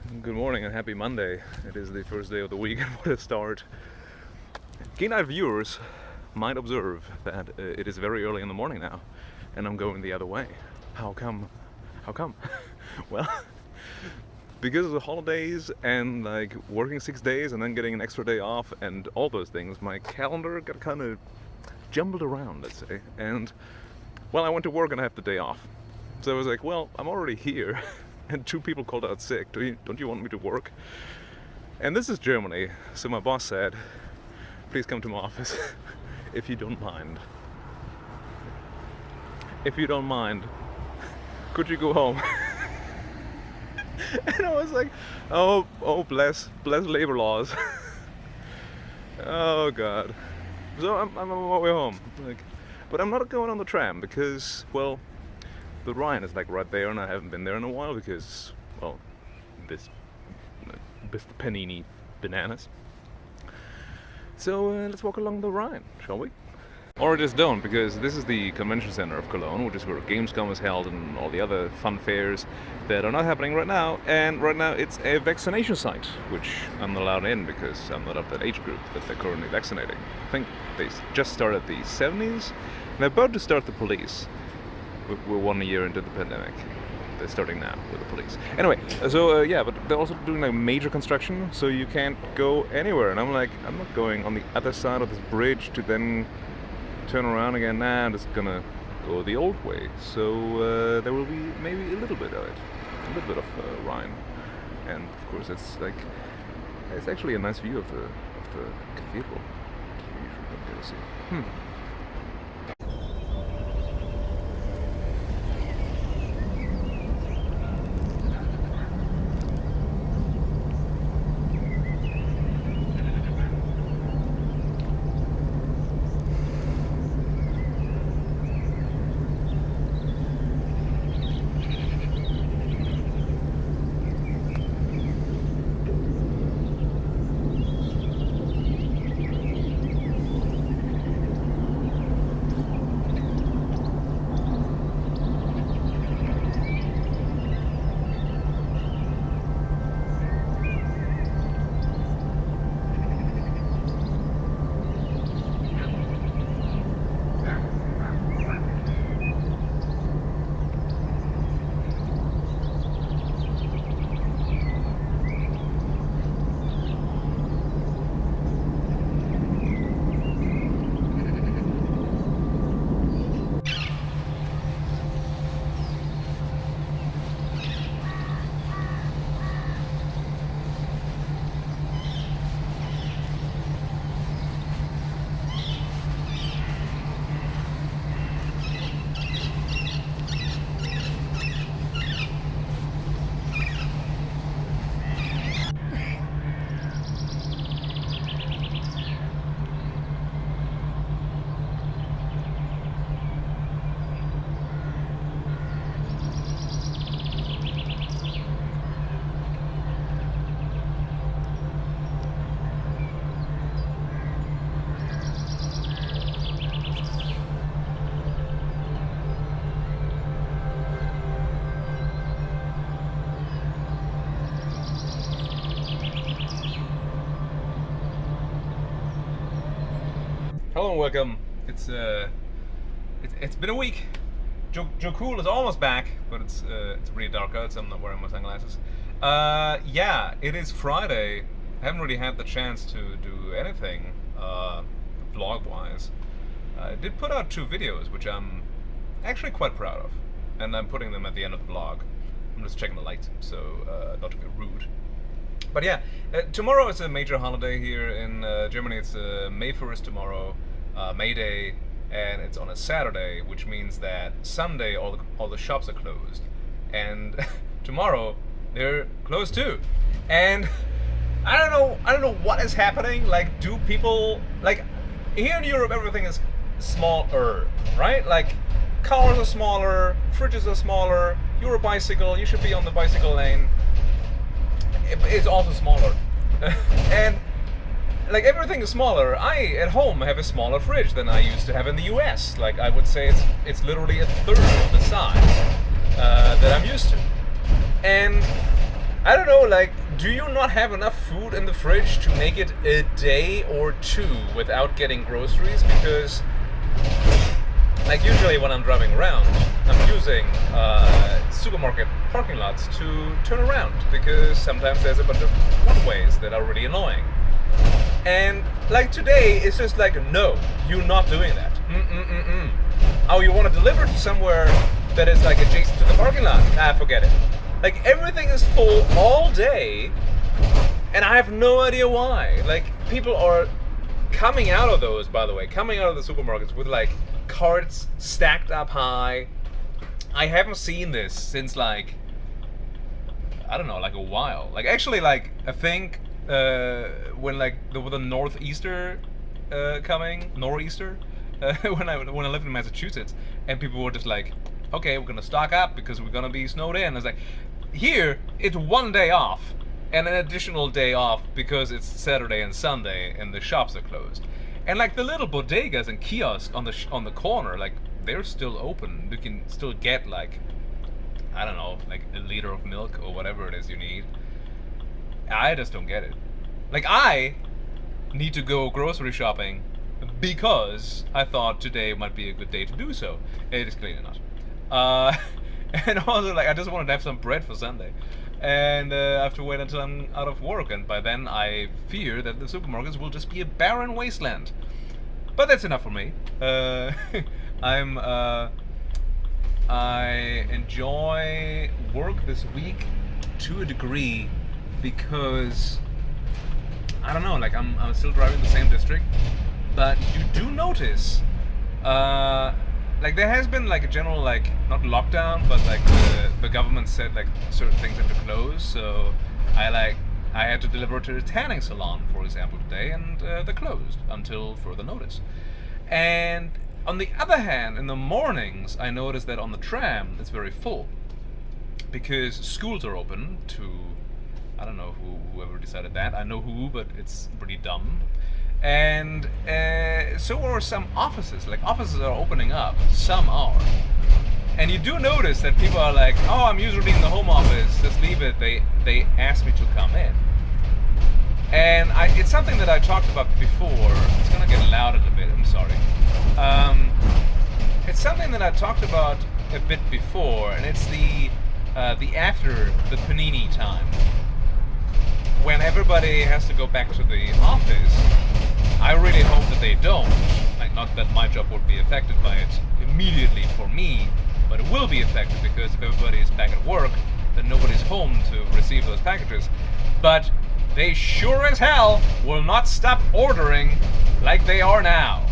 Good morning and happy Monday. It is the first day of the week and what a start. Keen-eyed viewers might observe that it is very early in the morning now and I'm going the other way. How come? How come? Well, because of the holidays and like working 6 days and then getting an extra day off and all those things, my calendar got kind of jumbled around, let's say. And well, I went to work and I have the day off. So I was like, well, I'm already here. And 2 people called out sick. Don't you want me to work? And this is Germany, so my boss said, please come to my office if you don't mind. If you don't mind, could you go home? And I was like, oh, bless labor laws. Oh God. So I'm on my way home. But I'm not going on the tram because, well, the Rhine is like right there and I haven't been there in a while because, well, this panini bananas. So let's walk along the Rhine, shall we? Or just don't, because this is the convention center of Cologne, which is where Gamescom is held and all the other fun fairs that are not happening right now. And right now it's a vaccination site, which I'm not allowed in because I'm not of that age group that they're currently vaccinating. I think they just started the 70s. And they're about to start the police. We're 1 year into the pandemic. They're starting now with the police. Anyway, so yeah, but they're also doing like major construction, so you can't go anywhere. And I'm like, I'm not going on the other side of this bridge to then turn around again. Nah, I'm just gonna go the old way. So there will be maybe a little bit of it, a little bit of Rhine, and of course it's actually a nice view of the cathedral. You should be able to see. Hello and welcome. It's been a week. Joe Cool is almost back, but it's really dark out, so I'm not wearing my sunglasses. Yeah, it is Friday. I haven't really had the chance to do anything vlog-wise. I did put out 2 videos, which I'm actually quite proud of, and I'm putting them at the end of the vlog. I'm just checking the light, so not to be rude. But yeah, tomorrow is a major holiday here in Germany. It's May 1st tomorrow, May Day, and it's on a Saturday, which means that Sunday all the shops are closed, and tomorrow they're closed too. And I don't know what is happening. Like, do people, like, here in Europe everything is smaller, right? Like, cars are smaller, fridges are smaller. You're a bicycle, you should be on the bicycle lane. It's also smaller. And like, everything is smaller. I at home have a smaller fridge than I used to have in the US. Like, I would say it's literally a third of the size that I'm used to. And I don't know, like, do you not have enough food in the fridge to make it a day or two without getting groceries? Because, like, usually when I'm driving around, I'm using supermarket parking lots to turn around because sometimes there's a bunch of one-ways that are really annoying. And, like, today, it's just like, no, you're not doing that. Oh, you want to deliver to somewhere that is, like, adjacent to the parking lot? Ah, forget it. Like, everything is full all day, and I have no idea why. Like, people are coming out of those, by the way, coming out of the supermarkets with, like, carts stacked up high. I haven't seen this since, like, I don't know, like a while. Like, actually, like, I think when, like, the northeaster nor'easter, when I lived in Massachusetts, and people were just like, okay, we're gonna stock up because we're gonna be snowed in. It's like, here, it's one day off, and an additional day off because it's Saturday and Sunday, and the shops are closed. And, like, the little bodegas and kiosks on the corner, like, they're still open. You can still get, like, I don't know, like a liter of milk or whatever it is you need. I just don't get it. Like, I need to go grocery shopping because I thought today might be a good day to do so. It is clearly not. And also, like, I just wanted to have some bread for Sunday. And I have to wait until I'm out of work, and by then I fear that the supermarkets will just be a barren wasteland. But that's enough for me. I enjoy work this week to a degree because, I don't know, like, I'm still driving the same district, but you do notice, like, there has been, like, a general, like, not lockdown, but, like, the government said, like, certain things have to close, so I had to deliver to a tanning salon, for example, today, and they're closed until further notice. And on the other hand, in the mornings, I noticed that on the tram, it's very full, because schools are open to, I don't know whoever decided that, I know who, but it's pretty dumb. And so are some offices. Like, offices are opening up. Some are. And you do notice that people are like, oh, I'm usually in the home office, just leave it. They asked me to come in. And it's something that I talked about before. It's going to get loud a bit, I'm sorry. It's something that I talked about a bit before, and it's the after the panini time. When everybody has to go back to the office, I really hope that they don't. Like, not that my job would be affected by it immediately for me, but it will be affected because if everybody is back at work, then nobody's home to receive those packages. But they sure as hell will not stop ordering like they are now.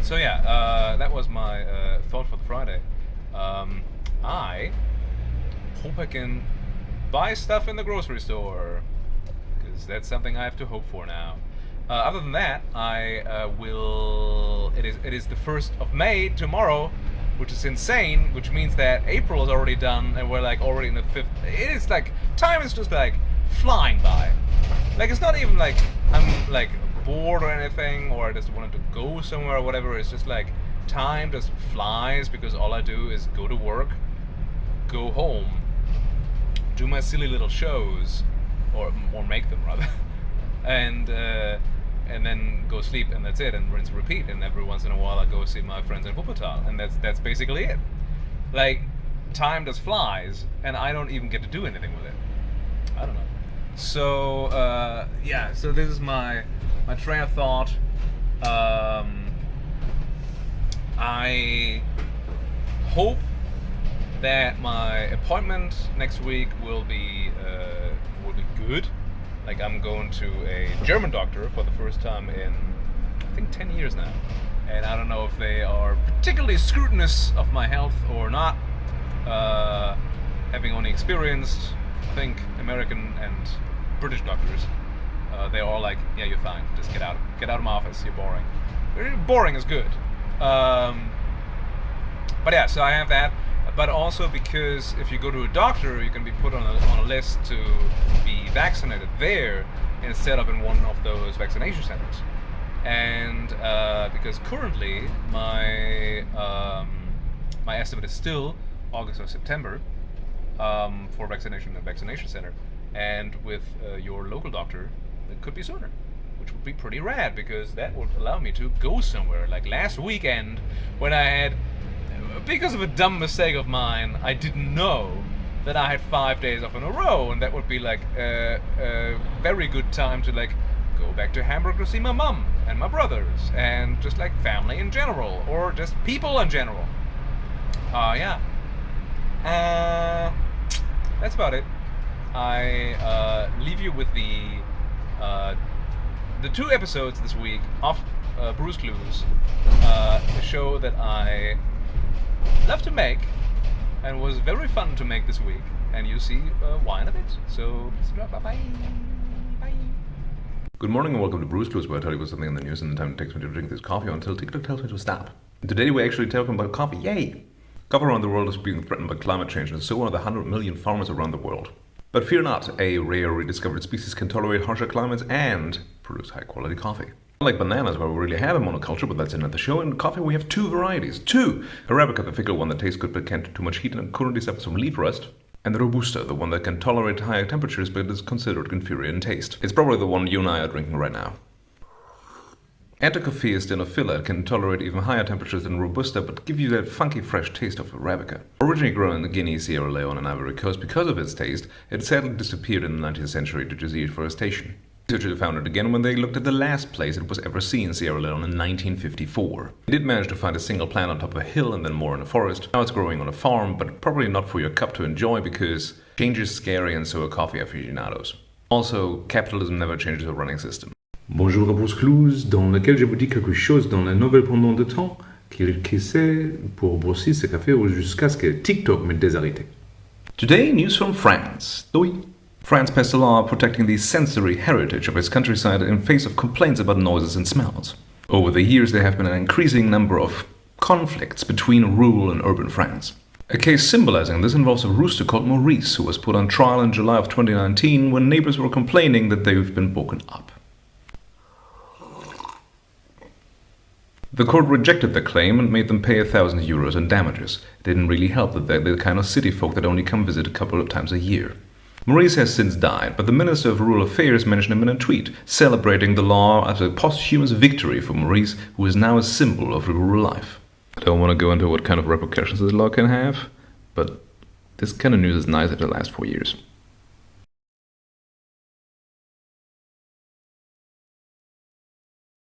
So yeah, that was my thought for the Friday. I hope I can buy stuff in the grocery store, because that's something I have to hope for now. Other than that, I will. It is the 1st of May tomorrow, which is insane. Which means that April is already done, and we're like already in the 5th. It is like time is just like flying by. Like, it's not even like I'm like bored or anything, or I just wanted to go somewhere or whatever. It's just like time just flies because all I do is go to work, go home, do my silly little shows, or make them rather, and then go sleep, and that's it, and rinse and repeat. And every once in a while I go see my friends in Wuppertal, and that's basically it. Like, time just flies, and I don't even get to do anything with it. I don't know. So yeah, so this is my train of thought. I hope that my appointment next week will be good. Like, I'm going to a German doctor for the first time in, I think, 10 years now. And I don't know if they are particularly scrutinous of my health or not. Having only experienced, I think, American and British doctors, they're all like, yeah, you're fine, just get out of my office, you're boring. Boring is good. But yeah, so I have that. But also because if you go to a doctor, you can be put on a list to be vaccinated there instead of in one of those vaccination centers. And because currently my estimate is still August or September, for vaccination in a vaccination center, and with your local doctor, it could be sooner, which would be pretty rad because that would allow me to go somewhere. Like last weekend, when I had, because of a dumb mistake of mine, I didn't know that I had 5 days off in a row, and that would be like a very good time to like go back to Hamburg to see my mom and my brothers and just like family in general, or just people in general. Yeah. That's about it. I leave you with the 2 episodes this week of Brew's Clues, a show that I love to make and was very fun to make this week, and you'll see why in a bit. So, bye bye. Bye. Good morning and welcome to Brew's Clues, where I tell you about something in the news and the time it takes me to drink this coffee until TikTok tells me to stop. Today we're actually talking about coffee. Yay! Coffee around the world is being threatened by climate change, and so are the 100 million farmers around the world. But fear not, a rare rediscovered species can tolerate harsher climates and produce high quality coffee. Unlike bananas, where we really have a monoculture, but that's another show, in coffee we have 2 varieties. 2! Arabica, the fickle one that tastes good but can't do too much heat and currently suffers from leaf rust. And the Robusta, the one that can tolerate higher temperatures but is considered inferior in taste. It's probably the one you and I are drinking right now. Anticoffee stenophylla can tolerate even higher temperatures than Robusta but give you that funky fresh taste of Arabica. Originally grown in Guinea, Sierra Leone and Ivory Coast because of its taste, it sadly disappeared in the 19th century due to deforestation. Researchers found it again when they looked at the last place it was ever seen in Sierra Leone in 1954. They did manage to find a single plant on top of a hill and then more in a forest. Now it's growing on a farm, but probably not for your cup to enjoy because change is scary and so are coffee aficionados. Also, capitalism never changes a running system. Bonjour à Bruce Clues, dans lequel je vous dis quelque chose dans la nouvelle pendant de temps qui sait pour brosser ce café jusqu'à ce que TikTok me désarrête. Today, news from France. Oui. France passed a law protecting the sensory heritage of its countryside in face of complaints about noises and smells. Over the years, there have been an increasing number of conflicts between rural and urban France. A case symbolizing this involves a rooster called Maurice, who was put on trial in July of 2019 when neighbors were complaining that they've been woken up. The court rejected the claim and made them pay €1,000 in damages. It didn't really help that they're the kind of city folk that only come visit a couple of times a year. Maurice has since died, but the Minister of Rural Affairs mentioned him in a tweet, celebrating the law as a posthumous victory for Maurice, who is now a symbol of rural life. I don't want to go into what kind of repercussions this law can have, but this kind of news is nice that it lasts 4 years.